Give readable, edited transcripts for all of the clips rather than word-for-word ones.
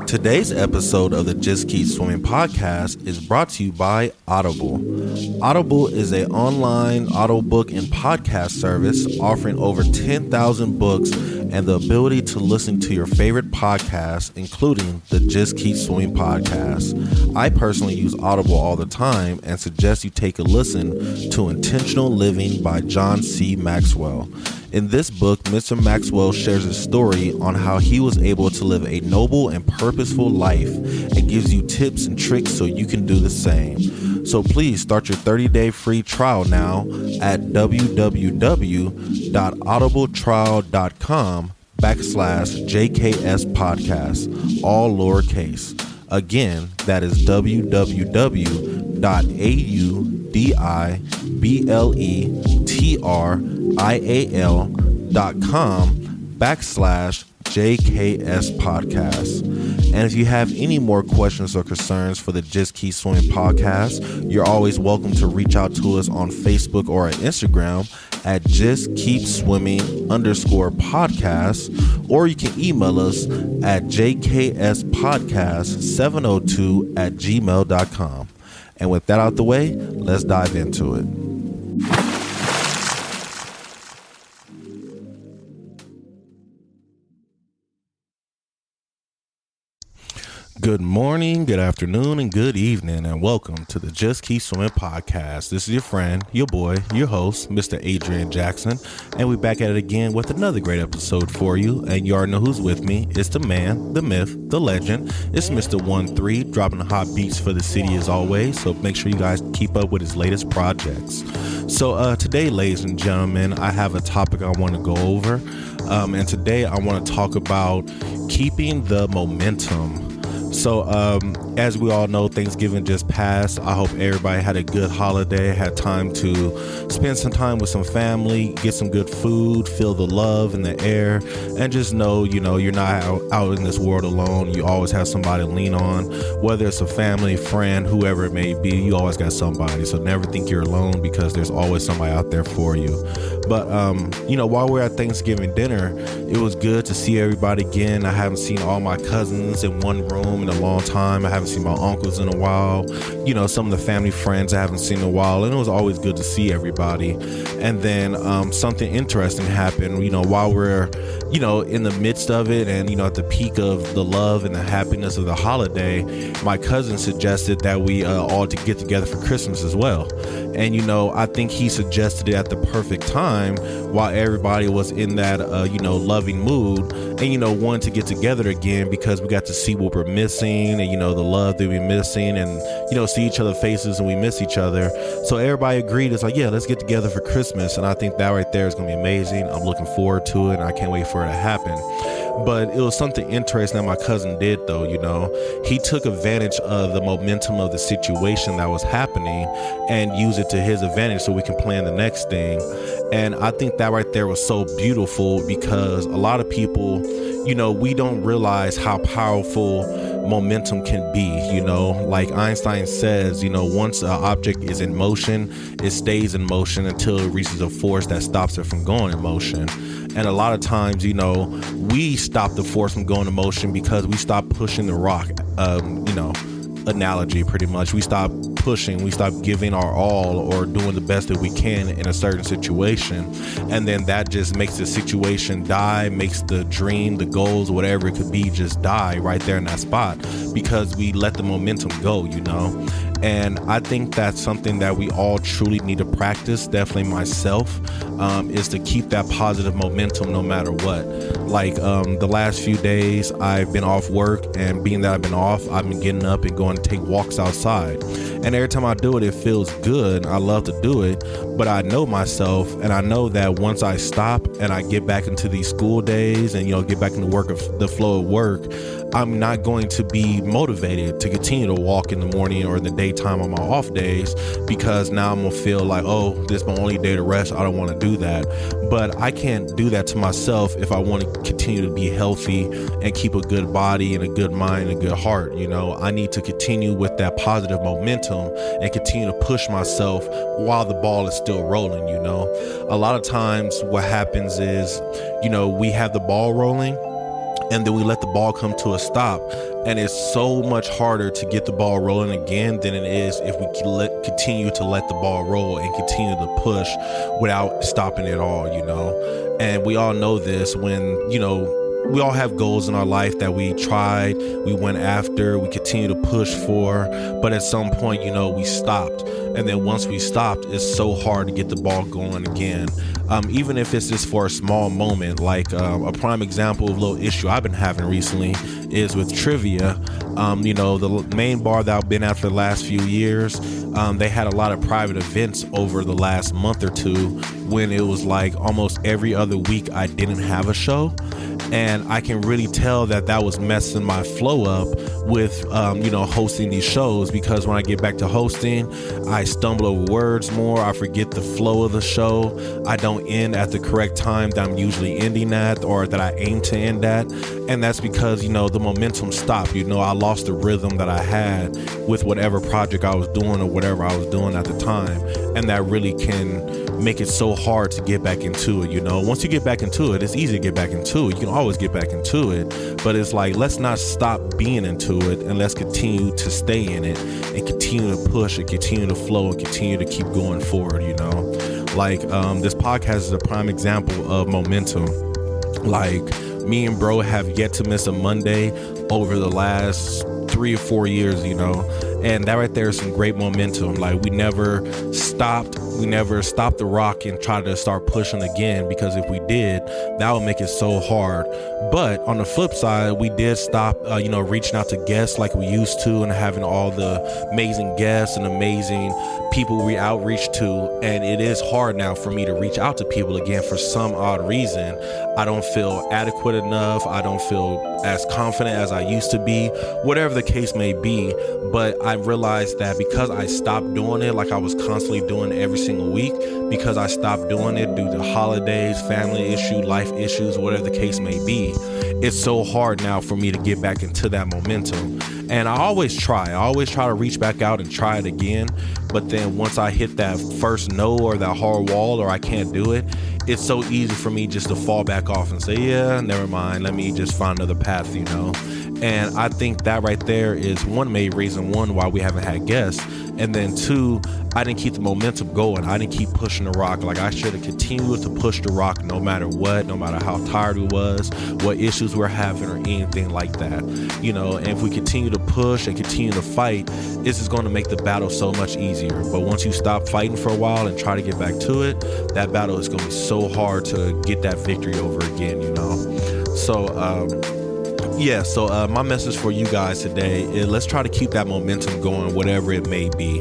Today's episode of the Just Keep Swimming podcast is brought to you by Audible. Audible is an online audiobook and podcast service offering over 10,000 books and the ability to listen to your favorite podcasts, including the Just Keep Swimming podcast. I personally use Audible all the time and suggest you take a listen to Intentional Living by John C. Maxwell. In this book, Mr. Maxwell shares his story on how he was able to live a noble and purposeful life and gives you tips and tricks so you can do the same. So please start your 30-day free trial now at www.audibletrial.com/JKS podcast, all lowercase. Again, that is www.audibletrial.com/JKS podcast. And if you have any more questions or concerns for the Just Keep Swimming podcast, you're always welcome to reach out to us on Facebook or at Instagram at Just Keep Swimming _podcast, or you can email us at jkspodcast702@gmail.com. And with that out the way, let's dive into it. Good morning, good afternoon, and good evening, and welcome to the Just Keep Swimming podcast. This is your friend, your boy, your host, Mr. Adrian Jackson, and we're back at it again with another great episode for you. And you already know who's with me. It's the man, the myth, the legend. It's Mr. 1-3, dropping the hot beats for the city as always, so make sure you guys keep up with his latest projects. So today, ladies and gentlemen, I have a topic I want to go over, and today I want to talk about keeping the momentum. So as we all know, Thanksgiving just passed. I hope everybody had a good holiday, had time to spend some time with some family, get some good food, feel the love in the air, and just know, you're not out in this world alone. You always have somebody to lean on, whether it's a family, friend, whoever it may be. You always got somebody, so never think you're alone because there's always somebody out there for you. But, while we're at Thanksgiving dinner, it was good to see everybody again. I haven't seen all my cousins in one room in a long time. I haven't seen my uncles in a while. Some of the family friends I haven't seen in a while, and it was always good to see everybody. And then something interesting happened, while we're, in the midst of it and, at the peak of the love and the happiness of the holiday, my cousin suggested that we all to get together for Christmas as well. And, I think he suggested it at the perfect time while everybody was in that, loving mood and, wanted to get together again because we got to see what we're missing and, the love that we're missing and, see each other's faces and we miss each other. So everybody agreed. It's like, yeah, let's get together for Christmas. And I think that right there is going to be amazing. I'm looking forward to it and I can't wait for it to happen. But it was something interesting that my cousin did, though. He took advantage of the momentum of the situation that was happening and used it to his advantage so we can plan the next thing. And I think that right there was so beautiful because a lot of people, we don't realize how powerful momentum can be. Like Einstein says, once an object is in motion, it stays in motion until it reaches a force that stops it from going in motion. And a lot of times, we stop the force from going in motion because we stop pushing the rock, analogy pretty much. We stop pushing, we stop giving our all or doing the best that we can in a certain situation, and then that just makes the situation die, makes the dream, the goals, whatever it could be, just die right there in that spot because we let the momentum go. And I think that's something that we all truly need to practice, definitely myself, is to keep that positive momentum no matter what. Like the last few days I've been off work, and being that I've been off, I've been getting up and going to take walks outside. And every time I do it, it feels good. I love to do it, but I know myself, and I know that once I stop and I get back into these school days and, get back into the flow of work, I'm not going to be motivated to continue to walk in the morning or in the daytime on my off days because now I'm going to feel like, oh, this is my only day to rest. I don't want to do that. But I can't do that to myself if I want to continue to be healthy and keep a good body and a good mind and a good heart. I need to continue with that positive momentum and continue to push myself while the ball is still rolling. A lot of times what happens is, we have the ball rolling and then we let the ball come to a stop. And it's so much harder to get the ball rolling again than it is if we continue to let the ball roll and continue to push without stopping at all, you know. And we all know this when, you know, we all have goals in our life that we tried, we went after, we continue to push for, but at some point, you know, we stopped. And then once we stopped, it's so hard to get the ball going again. Even if it's just for a small moment, like a prime example of a little issue I've been having recently is with trivia. You know, the main bar that I've been at for the last few years, they had a lot of private events over the last month or two when it was like almost every other week I didn't have a show. And I can really tell that was messing my flow up with, you know, hosting these shows, because when I get back to hosting, I stumble over words more. I forget the flow of the show. I don't end at the correct time that I'm usually ending at, or that I aim to end at. And that's because, you know, the momentum stopped. You know, I lost the rhythm that I had with whatever project I was doing or whatever I was doing at the time. And that really can make it so hard to get back into it. You know, once you get back into it, it's easy to get back into it. You can always get back into it, but it's like, let's not stop being into it, and let's continue to stay in it and continue to push and continue to flow and continue to keep going forward. You know, like this podcast is a prime example of momentum. Like, me and bro have yet to miss a Monday over the last 3 or 4 years, you know, and that right there is some great momentum. Like, we never stopped the rock and tried to start pushing again, because if we did, that would make it so hard. But on the flip side, we did stop, you know, reaching out to guests like we used to, and having all the amazing guests and amazing people we outreach to. And it is hard now for me to reach out to people again for some odd reason. I don't feel adequate enough. I don't feel as confident as I used to be, whatever the case may be. But I realized that because I stopped doing it like I was constantly doing every single week, because I stopped doing it due to holidays, family issue, life issues, whatever the case may be, it's so hard now for me to get back into that momentum. And I always try to reach back out and try it again. But then once I hit that first no, or that hard wall, or I can't do it, it's so easy for me just to fall back off and say, yeah, never mind, let me just find another path, you know. And I think that right there is one main reason, one, why we haven't had guests. And then two, I didn't keep the momentum going. I didn't keep pushing the rock. Like, I should have continued to push the rock no matter what, no matter how tired we was, what issues we're having, or anything like that. You know, and if we continue to push and continue to fight, this is going to make the battle so much easier. But once you stop fighting for a while and try to get back to it, that battle is going to be so hard to get that victory over again, you know. So, my message for you guys today is, let's try to keep that momentum going, whatever it may be.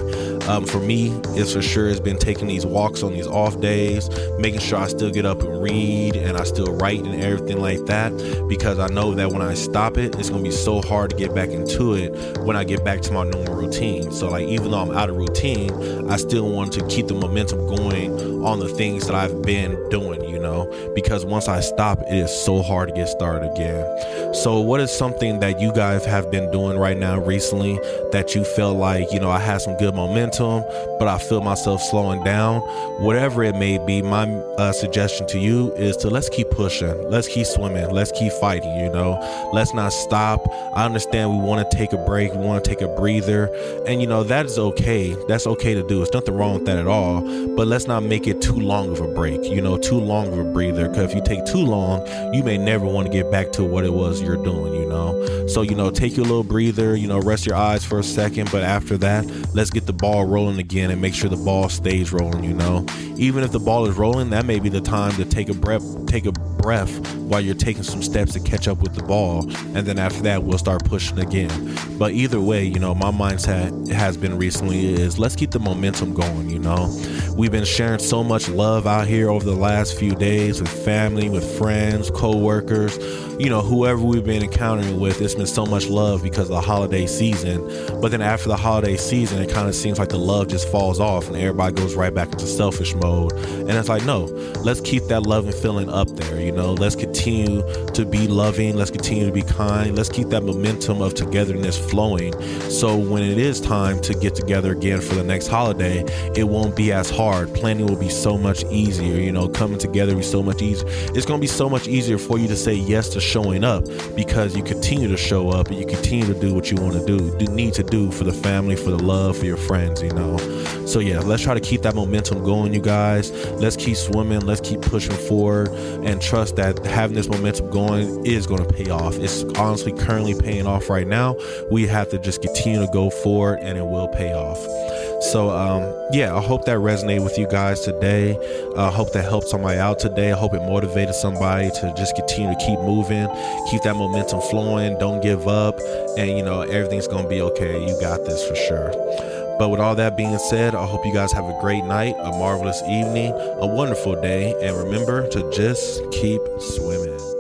For me, it's for sure has been taking these walks on these off days, making sure I still get up and read, and I still write and everything like that, because I know that when I stop it, it's going to be so hard to get back into it when I get back to my normal routine. So, like, even though I'm out of routine, I still want to keep the momentum going on the things that I've been doing, you know, because once I stop, it is so hard to get started again. So what is something that you guys have been doing right now recently that you feel like, you know, I had some good momentum, but I feel myself slowing down? Whatever it may be, my suggestion to you is to let's keep pushing, let's keep swimming, let's keep fighting, you know, let's not stop. I understand we want to take a break, we want to take a breather, and you know, that is okay. That's okay to do. It's nothing wrong with that at all, but let's not make it too long of a break, you know, too long of a breather, because if you take too long, you may never want to get back to what it was you're doing, you know. So, you know, take your little breather, you know, rest your eyes for a second, but after that, let's get the ball rolling again and make sure the ball stays rolling, you know. Even if the ball is rolling, that may be the time to take a breath while you're taking some steps to catch up with the ball, and then after that we'll start pushing again. But either way, you know, my mindset has been recently is let's keep the momentum going, you know. We've been sharing so much love out here over the last few days with family, with friends, co-workers, you know, whoever we've been encountering with. It's been so much love because of the holiday season. But then after the holiday season, it kind of seems like like the love just falls off and everybody goes right back into selfish mode. And it's like, no, let's keep that loving feeling up there. Let's continue to be loving. Let's continue to be kind. Let's keep that momentum of togetherness flowing. So when it is time to get together again for the next holiday, it won't be as hard. Planning will be so much easier. Coming together will be so much easier. It's going to be so much easier for you to say yes to showing up because you continue to show up and you continue to do what you want to need to do for the family, for the love, for your friends, So yeah, let's try to keep that momentum going, you guys. Let's keep swimming. Let's keep pushing forward and trust that having this momentum going is going to pay off. It's honestly currently paying off right now. We have to just continue to go forward and it will pay off. So, I hope that resonated with you guys today. I hope that helped somebody out today. I hope it motivated somebody to just continue to keep moving, keep that momentum flowing. Don't give up. And, everything's going to be okay. You got this for sure. But with all that being said, I hope you guys have a great night, a marvelous evening, a wonderful day. And remember to just keep swimming.